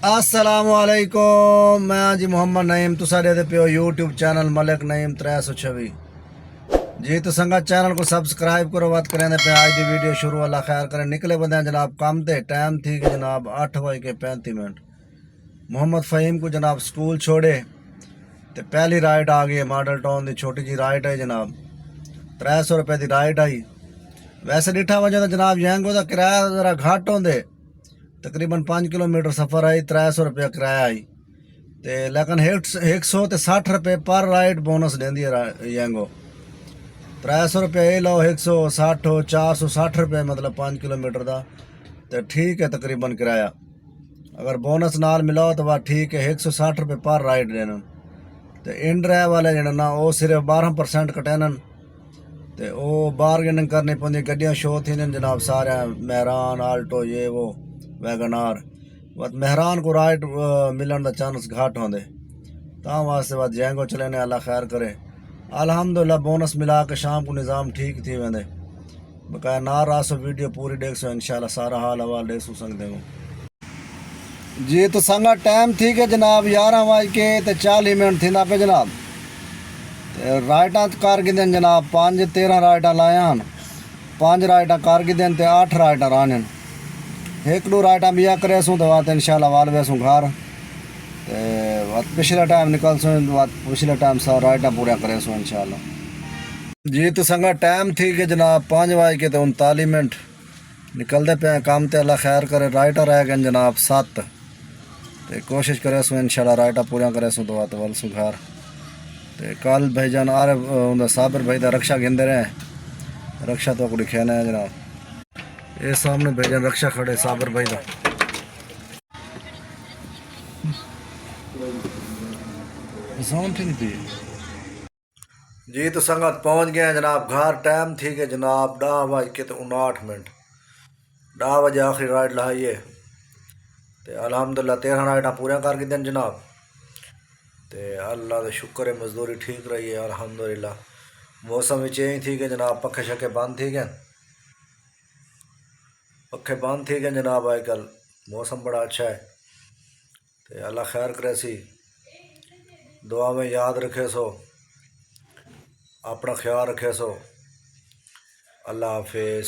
السلام علیکم، میں جی محمد نعیم تو سارے دے پیو یوٹیوب چینل ملک نعیم 326 جی تو سنگا چینل کو سبسکرائب کرو، بات کریں پہ آج دی ویڈیو شروع اللہ خیر کریں نکلے بندے ہیں جناب کام تے ٹائم تھی کہ جناب 8:35 محمد فہیم کو جناب سکول چھوڑے تے پہلی رائڈ آ گئی ہے ماڈل ٹاؤن دی چھوٹی جی رائڈ ہے جناب 300 روپے دی رائڈ آئی۔ ویسے ڈٹھا وجہ تو جناب ینگو دا کرایہ ذرا گھٹ ہوندے، تقریباً 5 کلومیٹر سفر آئی 300 روپیہ کرایہ آئی تے لیکن 160 روپے پر رائڈ بونس دیندی ہے ینگو 300 روپے یہ لو 160 460 روپے مطلب 5 کلومیٹر دا تے ٹھیک ہے تقریباً کرایہ اگر بونس نال ملاؤ تو بات ٹھیک ہے 160 روپے پر رائڈ دینا تے ان ڈرائیو والے جڑے نا وہ صرف 12% کٹینن تے وہ بارگیننگ کرنی پوندی گڈیاں شو تھی جناب سارے مہران آلٹو یہ وہ ویگنار بس مہران کو رائٹ ملن دا چانس گھٹ ہوندے تاں واسطے بات جینگو چلے اللہ خیر کرے الحمدللہ بونس ملا کے شام کو نظام ٹھیک تھی ویندے بقایا نہ راسو ویڈیو پوری دیکھ سو انشاءاللہ سارا حال حوال دیکھ سو سکتے ہو جی تو سنگا ٹائم تھی کہ جناب 11:40 تھی نا پہ جناب رائٹاں کر گدن جناب 5-13 رائٹاں لائیں 5 رائٹاں کر گدن تے 8 رائٹاں رانن ایک دو رائٹاں بیا کرے سوں تو بات انشاءاللہ وال ویسوں گھر تے بات پچھلا ٹائم نکل سوں بات پچھلا ٹائم سا رائٹاں پورا کرے سوں انشاءاللہ جی تو سنگا ٹائم تھی کہ جناب 5:39 نکل دے پہ کام تے اللہ خیر کرے رائٹاں رہ گئے جناب 7 تے کوشش کرے سوں انشاءاللہ رائٹاں پورا کرے سوں تو بات وال سوں گھر تے کل بھائی جان آ رہے صابر بھائی دا رکشہ گھندے رہے رکشہ تو کو دکھانا ہے جناب یہ سامنے بھیجن رکشہ کھڑے صابر بھائی دا جی تو سنگت پہنچ گئے ہیں جناب گھر ٹائم تھی کہ جناب 10:59 10 بجے آخری رائڈ لائیے تے الحمدللہ 13 رائڈاں پورا کر کے دیں جناب تے اللہ دا شکر ہے مزدوری ٹھیک رہی ہے الحمدللہ موسم چینج تھی کہ جناب پکھے شکے بند تھی گئے پکھے بند تھی گئے جناب آج کل موسم بڑا اچھا ہے تے اللہ خیر کرے سی دعا میں یاد رکھے سو اپنا خیال رکھے سو اللہ حافظ۔